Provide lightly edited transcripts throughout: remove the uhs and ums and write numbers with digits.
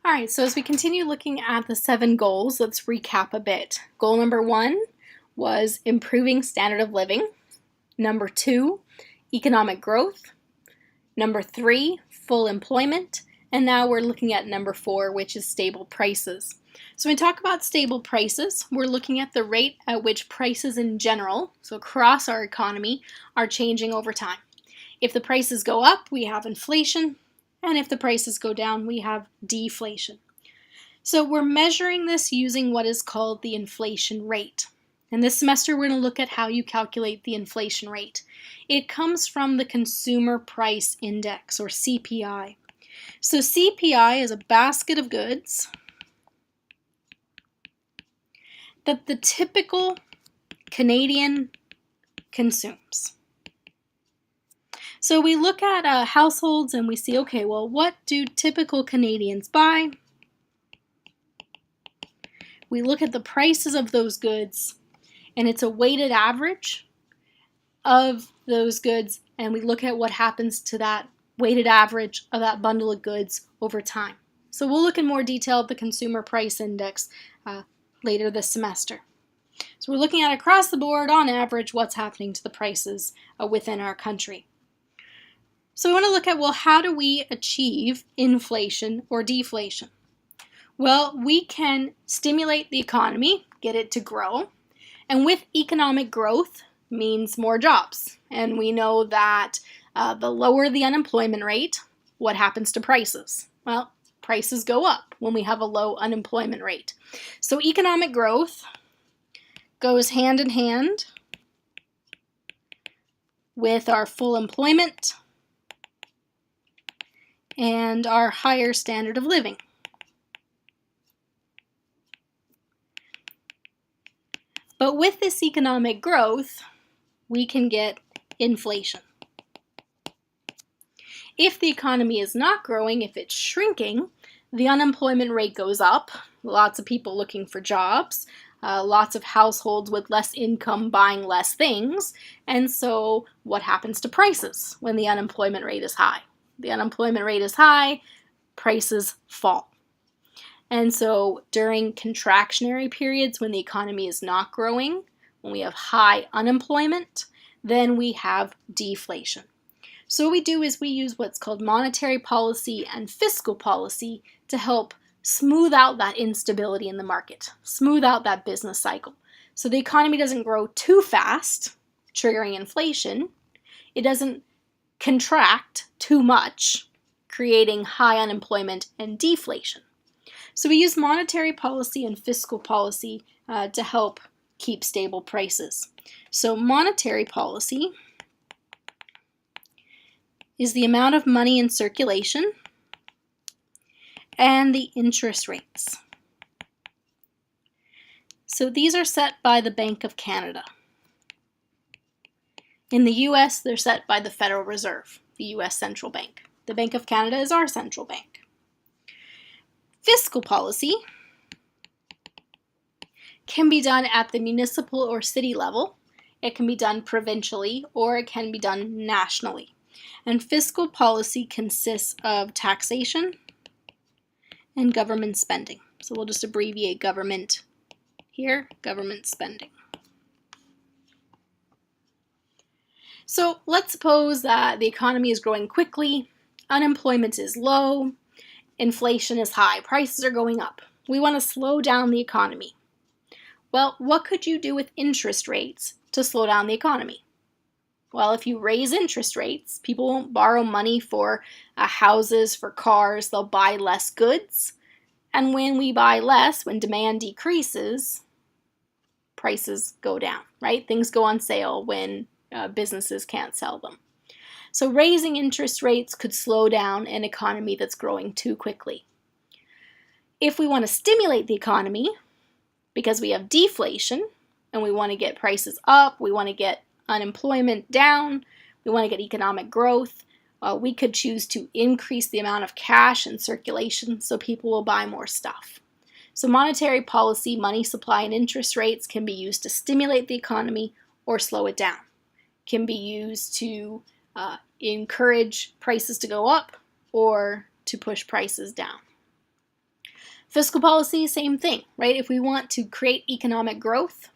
All right, so as we continue looking at the 7 goals, let's recap a bit. Goal number 1 was improving standard of living. Number 2, economic growth. Number 3, full employment. And now we're looking at number 4, which is stable prices. So when we talk about stable prices, we're looking at the rate at which prices in general, so across our economy, are changing over time. If the prices go up, we have inflation. And if the prices go down, we have deflation. So we're measuring this using what is called the inflation rate. And this semester we're going to look at how you calculate the inflation rate. It comes from the Consumer Price Index, or CPI. So CPI is a basket of goods that the typical Canadian consumes. So we look at households and we see, okay, well, what do typical Canadians buy? We look at the prices of those goods, and it's a weighted average of those goods, and we look at what happens to that weighted average of that bundle of goods over time. So we'll look in more detail at the Consumer Price Index later this semester. So we're looking at across the board, on average, what's happening to the prices within our country. So we want to look at, well, how do we achieve inflation or deflation? Well, we can stimulate the economy, get it to grow, and with economic growth means more jobs. And we know that the lower the unemployment rate, what happens to prices? Well, prices go up when we have a low unemployment rate. So economic growth goes hand in hand with our full employment and our higher standard of living. But with this economic growth, we can get inflation. If the economy is not growing, if it's shrinking, the unemployment rate goes up, lots of people looking for jobs, lots of households with less income buying less things, and so what happens to prices when the unemployment rate is high? The unemployment rate is high, prices fall. And so during contractionary periods when the economy is not growing, when we have high unemployment, then we have deflation. So what we do is we use what's called monetary policy and fiscal policy to help smooth out that instability in the market, smooth out that business cycle. So the economy doesn't grow too fast, triggering inflation. It doesn't contract too much, creating high unemployment and deflation. So we use monetary policy and fiscal policy to help keep stable prices. So monetary policy is the amount of money in circulation and the interest rates. So these are set by the Bank of Canada. In the US, they're set by the Federal Reserve, the US Central Bank. The Bank of Canada is our central bank. Fiscal policy can be done at the municipal or city level. It can be done provincially, or it can be done nationally. And fiscal policy consists of taxation and government spending. So we'll just abbreviate government here, government spending. So let's suppose that the economy is growing quickly, unemployment is low, inflation is high, prices are going up. We want to slow down the economy. Well, what could you do with interest rates to slow down the economy? Well, if you raise interest rates, people won't borrow money for houses, for cars, they'll buy less goods. And when we buy less, when demand decreases, prices go down, right? Things go on sale when businesses can't sell them. So raising interest rates could slow down an economy that's growing too quickly. If we want to stimulate the economy, because we have deflation, and we want to get prices up, we want to get unemployment down, we want to get economic growth, we could choose to increase the amount of cash in circulation so people will buy more stuff. So monetary policy, money supply, and interest rates can be used to stimulate the economy or slow it down. Can be used to encourage prices to go up or to push prices down. Fiscal policy, same thing, right? If we want to create economic growth,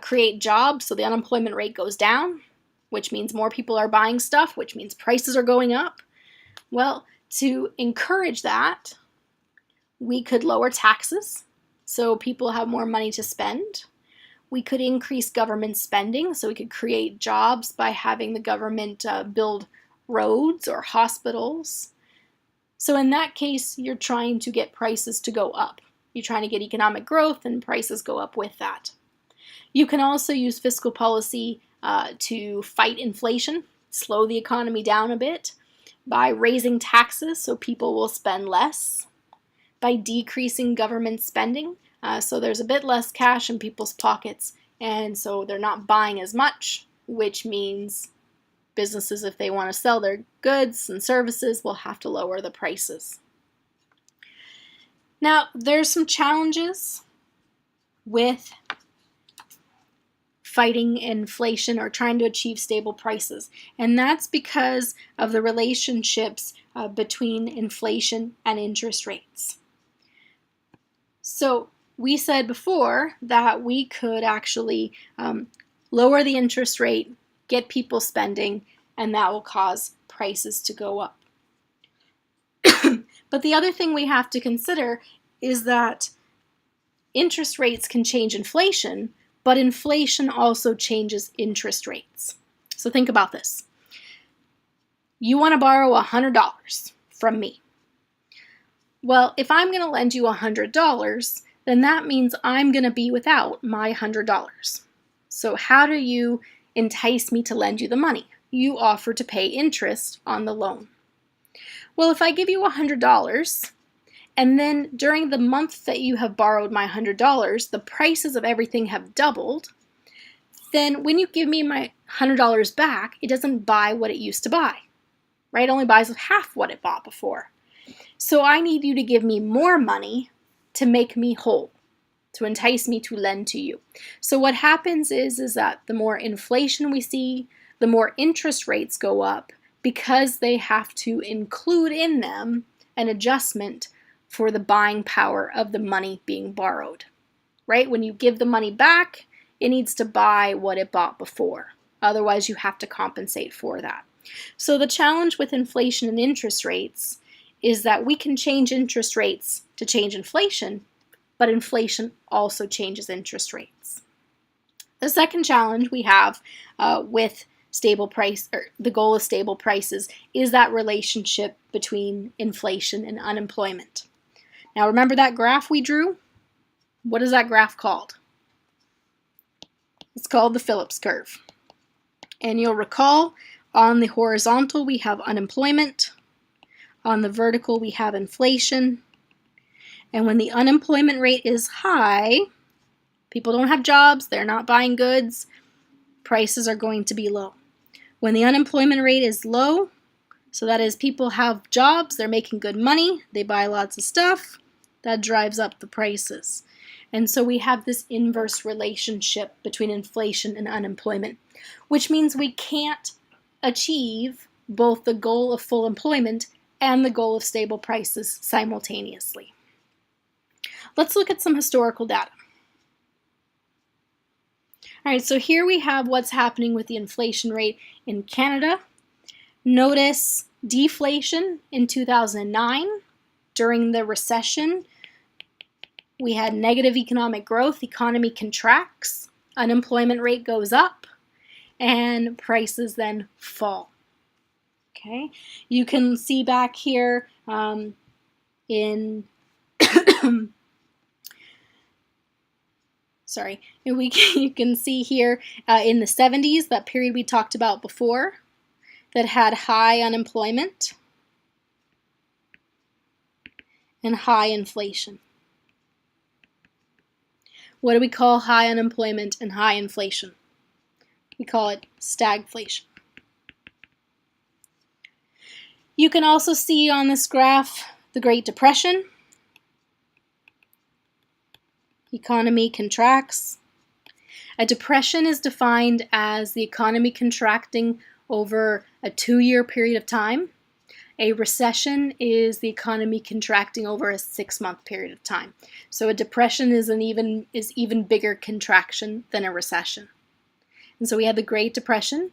create jobs so the unemployment rate goes down, which means more people are buying stuff, which means prices are going up. Well, to encourage that, we could lower taxes so people have more money to spend. We could increase government spending so we could create jobs by having the government build roads or hospitals. So in that case, you're trying to get prices to go up. You're trying to get economic growth and prices go up with that. You can also use fiscal policy to fight inflation, slow the economy down a bit, by raising taxes so people will spend less, by decreasing government spending so there's a bit less cash in people's pockets and so they're not buying as much, which means businesses, if they want to sell their goods and services, will have to lower the prices. Now, there's some challenges with fighting inflation or trying to achieve stable prices, and that's because of the relationships between inflation and interest rates. So we said before that we could actually lower the interest rate, get people spending, and that will cause prices to go up. But the other thing we have to consider is that interest rates can change inflation, but inflation also changes interest rates. So think about this. You want to borrow $100 from me. Well, if I'm going to lend you $100, then that means I'm going to be without my $100. So how do you entice me to lend you the money? You offer to pay interest on the loan. Well, if I give you $100, and then during the month that you have borrowed my $100, the prices of everything have doubled, then when you give me my $100 back, it doesn't buy what it used to buy, right? It only buys half what it bought before. So I need you to give me more money to make me whole, to entice me to lend to you. So what happens is that the more inflation we see, the more interest rates go up because they have to include in them an adjustment for the buying power of the money being borrowed, right? When you give the money back, it needs to buy what it bought before. Otherwise, you have to compensate for that. So the challenge with inflation and interest rates is that we can change interest rates to change inflation, but inflation also changes interest rates. The second challenge we have with stable price, or the goal of stable prices, is that relationship between inflation and unemployment. Now remember that graph we drew? What is that graph called? It's called the Phillips Curve. And you'll recall on the horizontal we have unemployment, on the vertical we have inflation, and when the unemployment rate is high, people don't have jobs, they're not buying goods, prices are going to be low. When the unemployment rate is low, so that is people have jobs, they're making good money, they buy lots of stuff, that drives up the prices. And so we have this inverse relationship between inflation and unemployment, which means we can't achieve both the goal of full employment and the goal of stable prices simultaneously. Let's look at some historical data. All right, so here we have what's happening with the inflation rate in Canada. Notice deflation in 2009. During the recession, we had negative economic growth, economy contracts, unemployment rate goes up, and prices then fall. Okay, you can see back here in you can see here in the 70s, that period we talked about before, that had high unemployment and high inflation. What do we call high unemployment and high inflation? We call it stagflation. You can also see on this graph the Great Depression. Economy contracts. A depression is defined as the economy contracting over a 2-year period of time. A recession is the economy contracting over a 6-month period of time. So a depression is even bigger contraction than a recession. And so we had the Great Depression,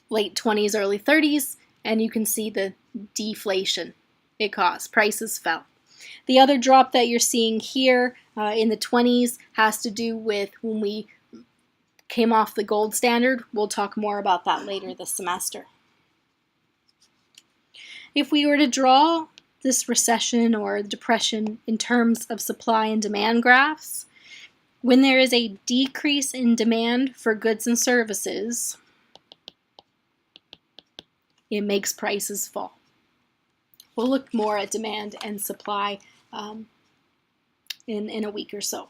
late 20s, early 30s, and you can see the deflation it caused. Prices fell. The other drop that you're seeing here in the 20s has to do with when we came off the gold standard. We'll talk more about that later this semester. If we were to draw this recession or depression in terms of supply and demand graphs, when there is a decrease in demand for goods and services, it makes prices fall. We'll look more at demand and supply in a week or so.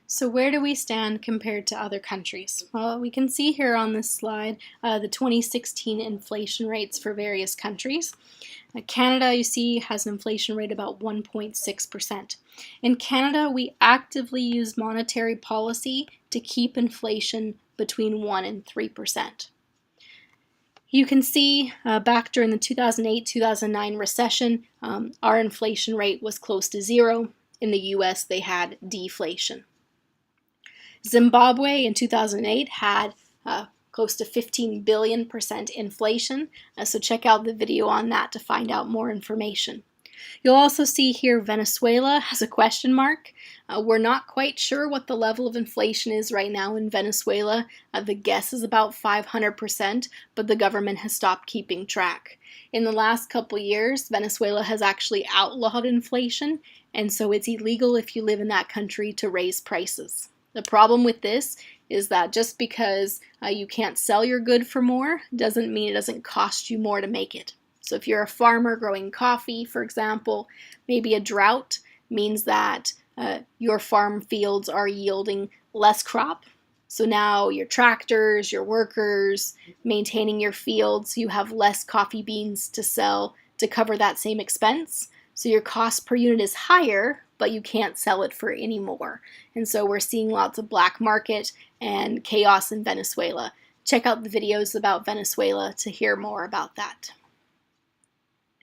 So where do we stand compared to other countries? Well, we can see here on this slide the 2016 inflation rates for various countries. Canada, you see, has an inflation rate about 1.6%. In Canada, we actively use monetary policy to keep inflation between 1 and 3%. You can see back during the 2008-2009 recession, our inflation rate was close to 0. In the US, they had deflation. Zimbabwe in 2008 had close to 15 billion% inflation, so check out the video on that to find out more information. You'll also see here Venezuela has a question mark. We're not quite sure what the level of inflation is right now in Venezuela. The guess is about 500%, but the government has stopped keeping track. In the last couple years, Venezuela has actually outlawed inflation, and so it's illegal if you live in that country to raise prices. The problem with this is that just because you can't sell your good for more doesn't mean it doesn't cost you more to make it. So if you're a farmer growing coffee, for example, maybe a drought means that your farm fields are yielding less crop. So now your tractors, your workers, maintaining your fields, you have less coffee beans to sell to cover that same expense. So your cost per unit is higher, but you can't sell it for any more. And so we're seeing lots of black market and chaos in Venezuela. Check out the videos about Venezuela to hear more about that.